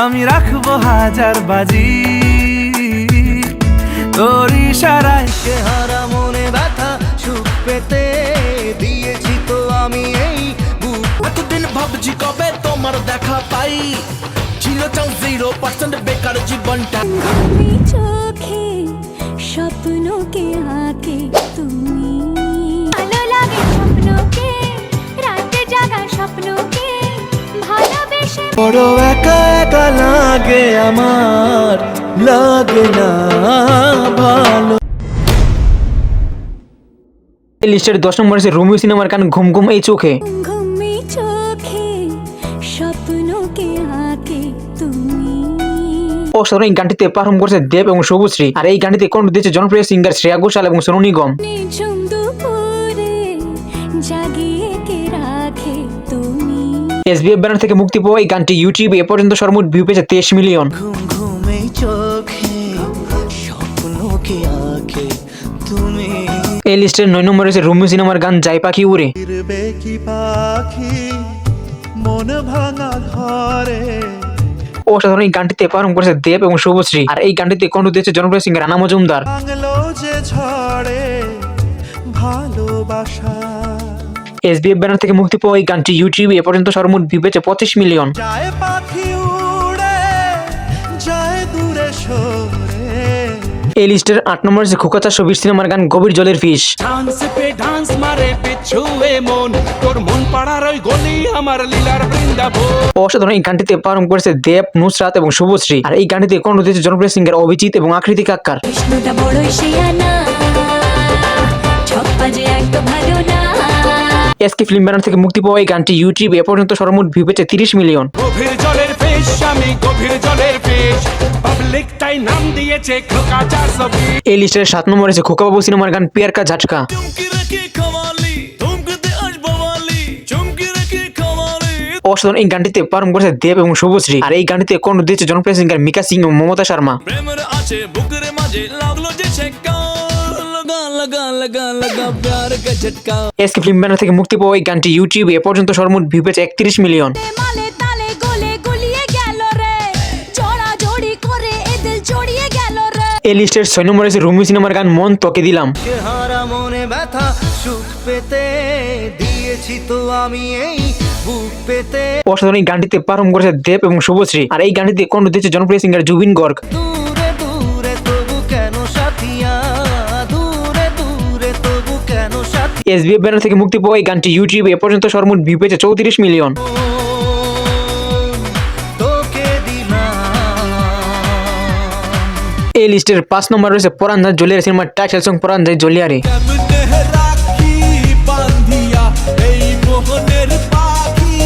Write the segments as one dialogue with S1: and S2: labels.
S1: আমি রাখবো হাজার বাজি তোর ইশারায়।
S2: কে হারা মনে ব্যথা সুখ পেতে দিয়েছি তো আমি এই বুক।
S1: এতদিন ভাবছি কবে তোমার দেখা পাই, ছিল চাও 0% বেকার জীবনটা।
S3: তুমি চোখে স্বপ্নকে আঁকে তুমি, ভালো লাগে স্বপ্নকে, রাতে জাগা স্বপ্নকে ভালোবেসে।
S2: বড় একা একা লাগে আমার, লাগে না ভালো।
S4: এই লিস্টের 10 নম্বরে আছে রোমিও সিনেমার গান ঘুম ঘুম এই চোখে।
S3: ঘুমি চোখে স্বপ্নকে আঁকে তুমি।
S4: অসাধারণ এই গানটিতে পারফর্ম করেছে দেব এবং শুভশ্রী, আর এই গানটিতে কণ্ঠ দিয়েছে জনপ্রিয় সিঙ্গার শ্রেয়া ঘোষাল এবং সোনু নিগম।
S3: নিঝুম দুপুরে জাগিয়ে কে রাখে তুমি।
S4: এসবিএফ ব্যানার থেকে মুক্তি পাওয়া এই গানটি ইউটিউবে এ পর্যন্ত সর্বমোট ভিউ পেয়েছে 23 মিলিয়ন।
S2: ঘুম ঘুমে চোখে স্বপ্নকে আঁকে তুমি।
S4: এই লিস্টের 9 নম্বরে আছে রোমিও সিনেমার গান যাই পাখি উড়ে।
S2: ফিরবে কি পাখি মন ভাঙা ঘরে।
S4: অসাধারণ এই গানটিতে পারফর্ম করেছে দেব এবং শুভশ্রী, আর এই গানটিতে কণ্ঠ দিয়েছে জনপ্রিয় সিঙ্গার রানা মজুমদার।
S2: বাংলো যে ঝড়ে ভালোবাসা।
S4: এসবিএফ ব্যানার থেকে মুক্তি পাওয়া এই গানটি ইউটিউবে এ পর্যন্ত সর্বমোট ভিউ পেয়েছে 25 মিলিয়ন।
S2: যায় পাখি উড়ে যায় দূরে সরে।
S4: এই লিস্টের 8 নম্বরে আছে খোকা 420 সিনেমার গান গভীর জলের ফিশ।
S1: ডান্স পে ডান্স মারে পিছুয়ে মন, তোর মন পাড়ার ওই গলি আমার লীলার বৃন্দাবন।
S4: অসাধারণ এই গানটিতে পারফর্ম করেছে দেব, নুসরাত এবং শুভশ্রী, আর এই গানটিতে কণ্ঠ দিয়েছে জনপ্রিয় সিঙ্গার অভিজিৎ এবং আকৃতি কাক্কার।
S3: কৃষ্ণটা বড়ই শিয়ানা, ছপ্পা যে একদম ভালো না।
S4: এসকে ফিল্ম ব্যানার থেকে মুক্তি পাওয়া এই গানটি ইউটিউবে এ পর্যন্ত সর্বমোট ভিউ পেয়েছে 30 মিলিয়ন।
S1: গভীর জলের ফিশ, আমি গভীর জলের ফিশ, পাবলিক তাই নাম দিয়েছে খোকা 420।
S4: এই লিস্টের 7 নম্বরে আছে খোকা বাবু সিনেমার গান পিয়ার কা ঝাটকা।
S1: চুমকি রেখে খাওয়ালি ধুমকেতে আজ বাওয়ালি, চুমকি রেখে খাওয়ালি।
S4: অসাধারণ এই গানটিতে পারফর্ম করেছে দেব এবং শুভশ্রী, আর এই গানটিতে কণ্ঠ দিয়েছে জনপ্রিয় সিঙ্গার মিকা সিং এবং মমতা শর্মা।
S1: প্রেমের আছে বুকের মাঝে লাগলো যে ছেকা, লাগা লাগা লাগা লাগা প্যার কা ঝটকা।
S4: এসকে ফিল্ম ব্যানার থেকে মুক্তি পাওয়া এই গানটি ইউটিউবে এ পর্যন্ত সর্বমোট ভিউ পেয়েছে 31 মিলিয়ন।
S3: মালে তালে গলে গলিয়ে গেল রে, জড়া জড়ি করে এদের জড়িয়ে গেল রে।
S4: এই লিস্টের 6 নম্বরে আছে রোমিও সিনেমার গান মন তোকে দিলাম।
S2: কে হারা মনে ব্যথা সুখ পেতে দিয়েছি তো আমি এই বুক পেতে।
S4: অসাধারণ এই গানটিতে পারফর্ম করেছে দেব এবং শুভশ্রী, আর এই গানটিতে কণ্ঠ দিয়েছে জনপ্রিয় সিঙ্গার জুবিন গর্গ।
S2: দূরে দূরে তবু কেন সাথিয়া, দূরে দূরে তবু কেন সাথী।
S4: এসবিএফ ব্যানার থেকে মুক্তি পাওয়া এই গানটি ইউটিউবে এ পর্যন্ত সর্বমোট ভিউ পেয়েছে 34 মিলিয়ন।
S2: তোকে দিলাম।
S4: এই লিস্টের 5 নম্বর রয়েছে পরাণ যায় জলিয়ারে সিনেমার টাইটেল সং পরাণ যায় জলিয়ারে।
S1: কেমনে রাখি বান্ধিয়া এই মোহনের পাখি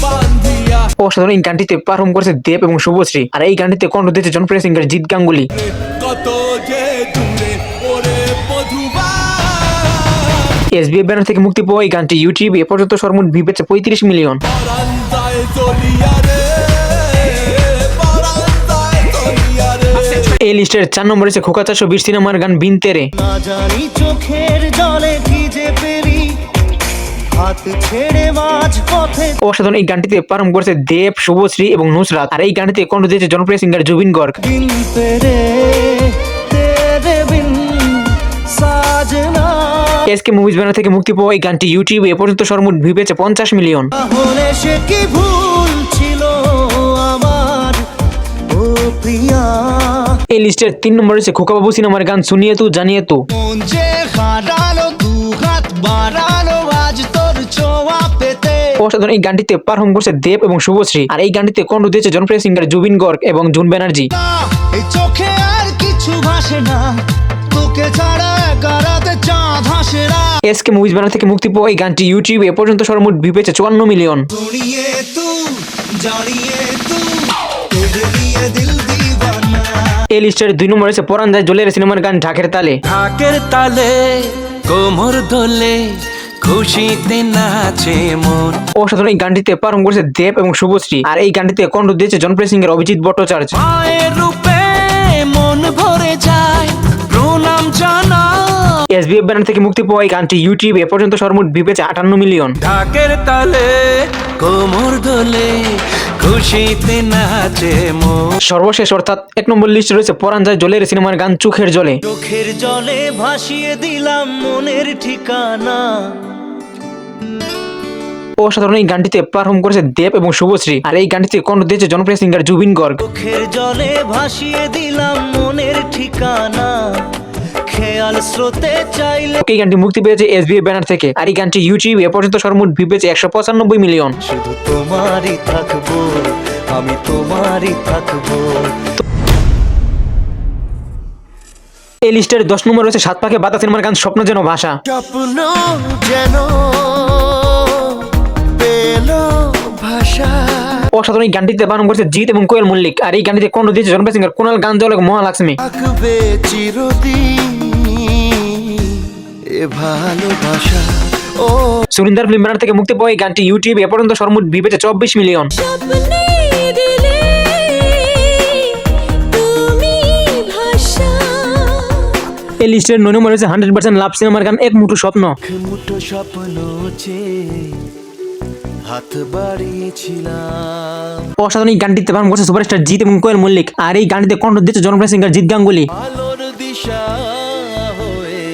S1: বান্ধিয়া।
S4: অসাধারণ এই গানটিতে পারফর্ম করেছে দেব এবং শুভশ্রী, আর এই গানটিতে কণ্ঠ দিয়েছে জনপ্রিয় সিঙ্গার জিৎ গাঙ্গুলি।
S1: কত যে দূরে ওরে বধুবা।
S4: এসবিএফ ব্যানার থেকে মুক্তি পাওয়া এই গানটি ইউটিউবে এ পর্যন্ত সর্বমোট ভিউ পেয়েছে 35 মিলিয়ন।
S1: পরাণ যায় জলিয়ারে, পরাণ যায় জলিয়ারে।
S4: এই লিস্টের 4 নম্বরে আছে খোকা 420 সিনেমার গান বিন তেরে।
S2: না জানি চোখের জলে ভিজে পেরি হাত ছেড়ে মাঝ পথে।
S4: অসাধারণ এই গানটিতে পারফর্ম করেছে দেব, শুভশ্রী এবং নুসরাত, আর এই গানটিতে কণ্ঠ দিয়েছে জনপ্রিয় সিঙ্গার জুবিন গর্গ।
S2: দিন তেরে তেরে বিন সাজনা।
S4: এসকে মুভিজ ব্যানার থেকে মুক্তি পাওয়া এই গানটি ইউটিউবে এ পর্যন্ত সর্বমোট ভিউ পেয়েছে 50 মিলিয়ন।
S2: তাহলে সে কি ভুল ছিল আমার ও প্রিয়া।
S4: এই লিস্টের 3 নম্বরে আছে খোকা বাবু সিনেমার গান শুনিয়ে তু জানিয়ে তু।
S2: মন যে হারালো দু হাত বাড়ালো আজ তোর ছোঁয়া পেতে।
S4: অসাধারণ এই গানটিতে পারফর্ম করেছে দেব এবং শুভশ্রী, আর এই গানটিতে কণ্ঠ দিয়েছে জনপ্রিয় সিঙ্গার জুবিন গর্গ এবং জুন ব্যানার্জি।
S2: না, এই চোখে আর কিছু ভাসে না, তোকে ছাড়া একারাতে চাঁদ হাসে না।
S4: এসকে মুভিজ ব্যানার থেকে মুক্তি পাওয়া এই গানটি ইউটিউবে এ পর্যন্ত সর্বমোট ভিউ পেয়েছে 54 মিলিয়ন।
S2: জড়িয়ে তু জড়িয়ে তু তেরে লিয়ে দিল দিওয়ানা।
S4: এই লিস্টের 2 নম্বরে আছে পরাণ যায় জলিয়ারে সিনেমার গান ঢাকের তালে।
S1: ঢাকের তালে কোমর দোলে খুশিতে নাচে মন।
S4: অসাধারণ এই গানটিতে পারফর্ম করেছে দেব এবং শুভশ্রী, আর এই গানটিতে কণ্ঠ দিয়েছে জনপ্রিয় সিঙ্গার অভিজিৎ ভট্টাচার্য।
S1: মায়ের রূপে মন ভরে যায় প্রণাম জানা।
S4: এসবিএফ ব্যানার থেকে মুক্তি পাওয়া এই গানটি ইউটিউব এ পর্যন্ত সর্বমোট ভিউ পেয়েছে 58 মিলিয়ন।
S1: ঢাকের তালে কোমর দোলে খুশিতে নাচে মন।
S4: সর্বশেষ অর্থাৎ 1 নম্বর লিস্টে রয়েছে পরাণ যায় জলের সিনেমার গান চোখের জলে।
S2: চোখের জলে ভাসিয়ে দিলাম মনের ঠিকানা।
S4: অসাধারণ এই গানটিতে পারফর্ম করেছে দেব এবং শুভশ্রী, আর এই গানটিতে কণ্ঠ দিয়েছে জনপ্রিয় সিঙ্গার জুবিন গর্গ।
S2: চোখের জলে ভাসিয়ে দিলাম মনের ঠিকানা, খেয়াল স্রোতে চাইলে।
S4: এই গানটি মুক্তি পেয়েছে এসবিএফ ব্যানার থেকে, আর এই গানটি ইউটিউব এ পর্যন্ত সর্বমোট ভিউ পেয়েছে 195 মিলিয়ন।
S2: শুধু তোমারই থাকবো, আমি তোমারই থাকবো।
S4: এই লিস্টের 10 নম্বর রয়েছে সাত পাকে বাতা সিনেমার গান স্বপ্ন যেন ভাষা।
S2: স্বপ্ন যেন পেলো ভাষা।
S4: অসাধারণ এই গানটিতে পারফর্ম করেছে জিৎ এবং কোয়েল মল্লিক, আর এই গানটিতে কণ্ঠ দিয়েছে জনপ্রিয় সিঙ্গার কুনাল গাঞ্জল এবং মহালক্ষ্মী।
S2: থাকবে চিরদিন এ ভালোবাসা। ও
S4: সুরিন্দার ফিল্ম ব্যানার থেকে মুক্তি পাওয়া এই গানটি ইউটিউব এ পর্যন্ত সর্বমোট ভিউ পেয়েছে 24 মিলিয়ন।
S3: স্বপ্নে দিলে তুমি ভাষা।
S4: এই লিস্টের 9 নম্বর রয়েছে 100% লাভ সিনেমার গান এক মুঠো স্বপ্ন।
S2: মুঠো স্বপ্ন চেয়ে হাত বাড়িয়েছিলাম।
S4: অসাধারণ এই গানটিতে পারফর্ম করেছে সুপারস্টার জিৎ এবং কোয়েল মল্লিক, আর এই গানটিতে কণ্ঠ দিয়েছে জনপ্রিয় সিঙ্গার জিৎ গাঙ্গুলি।
S2: আলোর দিশা হয়ে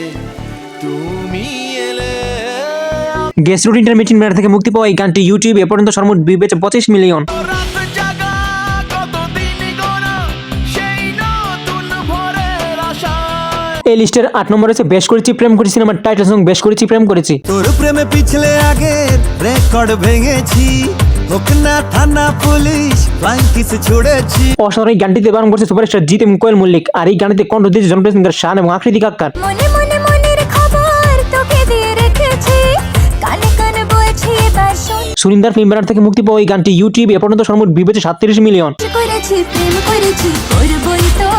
S2: তুমি এলে।
S4: গেস্ট রুট ইন্টারমিডিয়েট ব্যানার থেকে মুক্তি পাওয়া এই গানটি ইউটিউব এ পর্যন্ত সর্বমোট ভিউ পেয়েছে 25 মিলিয়ন।
S2: রাত জাগা কতদিন গড়া সেই নতুন ভোরের আশা।
S4: এই লিস্টের 8 নম্বর রয়েছে বেশ করেছি প্রেম করেছি সিনেমার টাইটেল সং বেশ করেছি প্রেম করেছি।
S2: তোর প্রেমে পিছলে আগের রেকর্ড ভেঙেছি, হোক না থানা পুলিশ ফ্লাইং কিস ছুড়েছি।
S4: অসাধারণ এই গানটিতে পারফর্ম করেছে সুপারস্টার জিৎ এবং কোয়েল মল্লিক, আর এই গানটিতে কণ্ঠ দিয়েছে জনপ্রিয় সিঙ্গার শান এবং আকৃতি কাক্কার।
S3: মনে মনে মনের খবর তোকে দিয়ে রেখেছি, কানে কানে বলছি এবার শোন।
S4: সুরিন্দার ফিল্ম ব্যানার থেকে মুক্তি পাওয়া এই গানটি ইউটিউব এ পর্যন্ত সর্বমোট ভিউ পেয়েছে 37 মিলিয়ন।
S3: করেছি প্রেম করেছি করবই তো,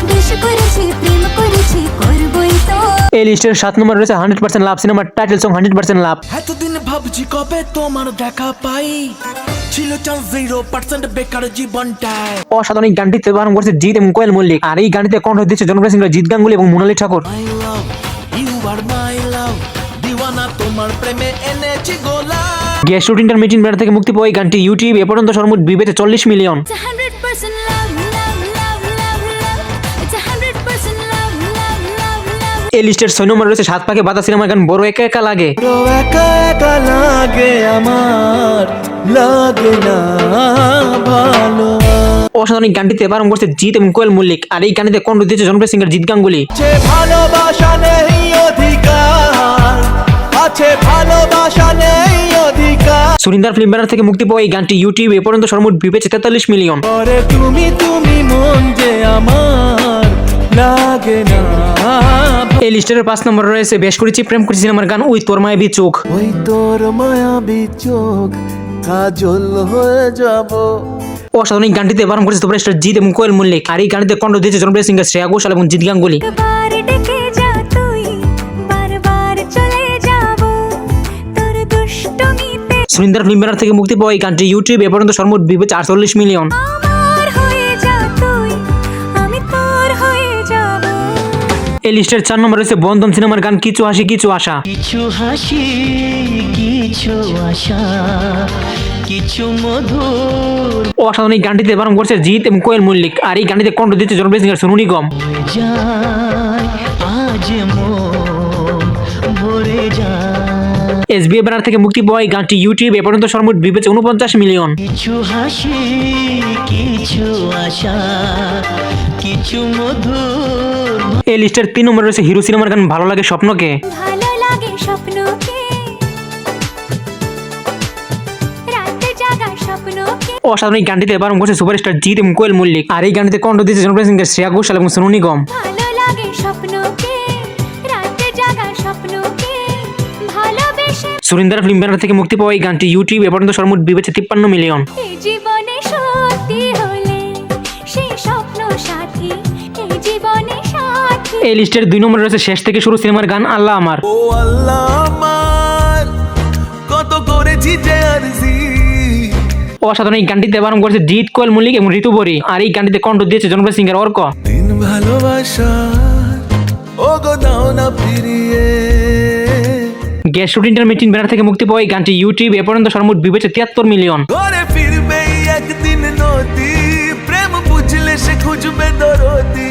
S3: বেশ করেছি প্রেম করেছি করবই তো।
S4: এই লিস্টের 7 নম্বর রয়েছে 100% লাভ সিনেমার টাইটেল সং 100% লাভ।
S5: এতদিন ভাবছি কবে তোমার দেখা পাই, ছিল চান্স 0% বেকার জীবনটায়।
S4: অসাধারণ এই গানটিতে পারফর্ম করেছে জিৎ এবং কোয়েল মল্লিক, আর এই গানটিতে কণ্ঠ দিয়েছে জনপ্রিয় সিঙ্গার জিৎ গাঙ্গুলি এবং মোনালি ঠাকুর।
S5: মাই লাভ ইউ আর মাই লাভ, দিওয়ানা তোমার প্রেমে এনেছি গোলা।
S4: গেস্ট রুট ইন্টারমিডিয়েট ব্যানার থেকে মুক্তি পাওয়া এই গানটি ইউটিউব এ পর্যন্ত সর্বমোট ভিউ পেয়েছে 40 million.
S3: It's 100% love, love, love, love, love. It's 100% love, love, love, love.
S4: এই লিস্টের 6 নম্বর রয়েছে সাত পাকে বাতা সিনেমার গান বড় একা একা লাগে।
S2: একা একা লাগে আমার, লাগে না ভালো।
S4: অসাধারণ এই গানটিতে পারফর্ম করেছে জিৎ এবং কোয়েল মল্লিক, আর এই গানটিতে কণ্ঠ দিয়েছে জনপ্রিয় সিঙ্গার জিৎ গাঙ্গুলি।
S2: যে ভালোবাসা নেই অধিকার, আছে ভালোবাসা নেই অধিকার।
S4: সুরিন্দার ফিল্ম ব্যানার থেকে মুক্তি পাওয়া এই গানটি ইউটিউব এ পর্যন্ত সর্বমোট ভিউ পেয়েছে 43 মিলিয়ন।
S2: পরে তুমি তুমি মন যে আমার লাগে না।
S4: এই লিস্টের 5 নম্বর রয়েছে বেশ করেছি প্রেম করেছি সিনেমার গান ওই তোর মায়াবী চোখ।
S2: ওই তোর মায়াবী চোখ কাজল হয়ে যাব।
S4: অসাধারণ এই গানটিতে পারফর্ম করেছে সুপারস্টার জিৎ এবং কোয়েল মল্লিক, আর এই গানটিতে কণ্ঠ দিয়েছে জনপ্রিয় সিঙ্গার শ্রেয়া ঘোষাল এবং জিৎ গাঙ্গুলি।
S3: একবার ডেকে যা তুই, বারবার চলে যাব তোর দুষ্টমিতে।
S4: সুরিন্দার ফিল্ম ব্যানার থেকে মুক্তি পাওয়া এই গানটি ইউটিউব এ পর্যন্ত সর্বমোট ভিউ পেয়েছে 48 মিলিয়ন।
S3: আমার হয়ে যা তুই, আমি তোর হয়ে যাব।
S4: এই লিস্টের 4 নম্বর রয়েছে বন্ধন সিনেমার গান কিছু হাসি কিছু আশা।
S6: কিছু হাসি কিছু আশা কিছু মধুর
S4: অসাধারণ এই গানটিতে পারফর্ম করেছে জিৎ এবং কোয়েল মল্লিক, আর এই গানটিতে কণ্ঠ দিয়েছে জনপ্রিয় সিঙ্গার সোনু নিগম।
S6: হয়ে যায় আজ মন ভরে যায়।
S4: এসবিএফ ব্যানার থেকে মুক্তি পাওয়া এই গানটি ইউটিউব এ পর্যন্ত সর্বমোট ভিউ পেয়েছে 49 মিলিয়ন।
S6: কিছু হাসি কিছু আশা কিছু মধুর।
S4: এই লিস্টের 3 নম্বর রয়েছে হিরো সিনেমার গান ভালো লাগে স্বপ্নকে।
S3: ভালো লাগে স্বপ্নকে, রাতে জাগা স্বপ্নকে।
S4: অসাধারণ এই গানটিতে পারফর্ম করেছে সুপারস্টার জিৎ এবং কোয়েল মল্লিক, আর এই গানটিতে কণ্ঠ দিয়েছে জনপ্রিয় সিঙ্গার শ্রেয়া ঘোষাল এবং সোনু নিগম।
S3: ভালো লাগে স্বপ্নকে, রাতে জাগা স্বপ্নকে ভালোবেসে।
S4: সুরিন্দার ফিল্ম ব্যানার থেকে মুক্তি পাওয়া এই গানটি ইউটিউব এ পর্যন্ত সর্বমোট ভিউ পেয়েছে 53 মিলিয়ন।
S3: এই জীবনে সত্যি হলে সেই স্বপ্ন সাথী, এই জীবনে সাথী।
S4: এই লিস্টের 2 নম্বরে রয়েছে শেষ থেকে শুরু সিনেমার গান আল্লাহ আমার।
S2: ও আল্লাহ আমার কত করেছি যে আরজি।
S4: অসাধারণ এই গানটিতে পারফর্ম করেছে জিৎ কোয়েল মল্লিক এবং ঋতুপরি, আর এই গানটিতে কণ্ঠ দিয়েছে জনপ্রিয় সিঙ্গার অর্ক।
S2: দিন ভালোবাসা ও গো দাও না ফিরিয়ে।
S4: গ্যাস শুট ইন্টারমিটিং ব্যানার থেকে মুক্তি পাওয়া এই গানটি ইউটিউব এ পর্যন্ত সর্বমোট ভিউ পেয়েছে 73 মিলিয়ন।
S2: ঘরে ফিরবে একদিন নদী, প্রেম বুঝলে সে খুঁজবে দরদি।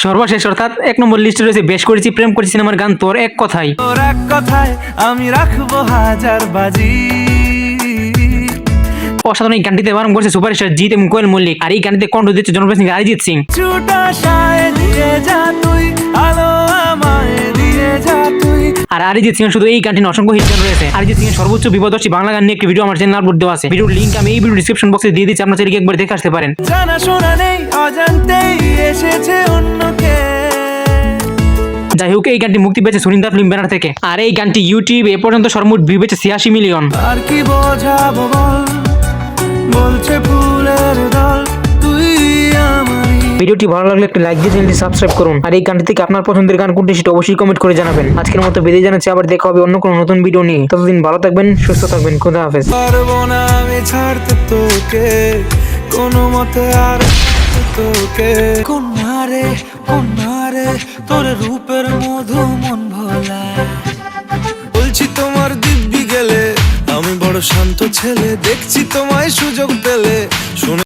S4: সর্বশেষ অর্থাৎ 1 নম্বর লিস্টে রয়েছে বেশ করেছি প্রেম করেছি সিনেমার গান তোর এক কথায়।
S2: তোর এক কথায় আমি রাখবো হাজার বাজি।
S4: অসাধারণ এই গানটিতে বারণ করছে সুপারস্টার জিৎ এবং কোয়েল মল্লিক, আর এই গানটিতে কণ্ঠ দিচ্ছে জনপ্রিয় সিঙ্গার অরিজিৎ সিং।
S2: ছুটা সায় দিয়ে যা তুই, আলো আমায় দিয়ে যা তুই।
S4: আর অরিজিৎ সিং শুধু এই গানটি অসংখ্য হিট গান রয়েছে। অরিজিৎ সিং এর সর্বোচ্চ বিপদর্শী বাংলা গান নিয়ে একটি ভিডিও আমার চ্যানেলে আপলোড দেওয়া আছে, ভিডিওর লিংক আমি এই ভিডিও ডেসক্রিপশন বক্সে দিয়ে দিচ্ছি, আপনারা চাইলে একবার দেখে আসতে পারেন।
S2: জানা শোনা নেই অজান্তেই এসেছে অন্যকে।
S4: যাই হোক এই গানটি মুক্তি পেয়েছে সুনিন্দা ফিল্ম ব্যানার থেকে, আর এই গানটি ইউটিউব এ পর্যন্ত সর্বমোট ভিউ পেয়েছে 86 মিলিয়ন।
S2: আর কি বোঝাবো বল, বলছে ফুলের দল তুই আমারই।
S4: ভিডিওটি ভালো লাগলে একটি লাইক দিয়ে চ্যানেলটি সাবস্ক্রাইব করুন, আর এই গানটি থেকে আপনার পছন্দের গান কোনটি সেটা অবশ্যই কমেন্ট করে জানাবেন। আজকের মতো বিদায় জানাচ্ছি, আবার দেখা হবে অন্য কোনো নতুন ভিডিও নিয়ে। ততদিন ভালো থাকবেন, সুস্থ থাকবেন, খোদা হাফেজ।
S2: পারবো না আমি ছাড়তে তোকে কোনো মতে, আর তোকে কোনারে তোর রূপের মধু মন ভোলা। বলছি তোমার দিব্যি গেলে আমি বড় শান্ত ছেলে, দেখছি তোমায় সুযোগ পেলে শুনে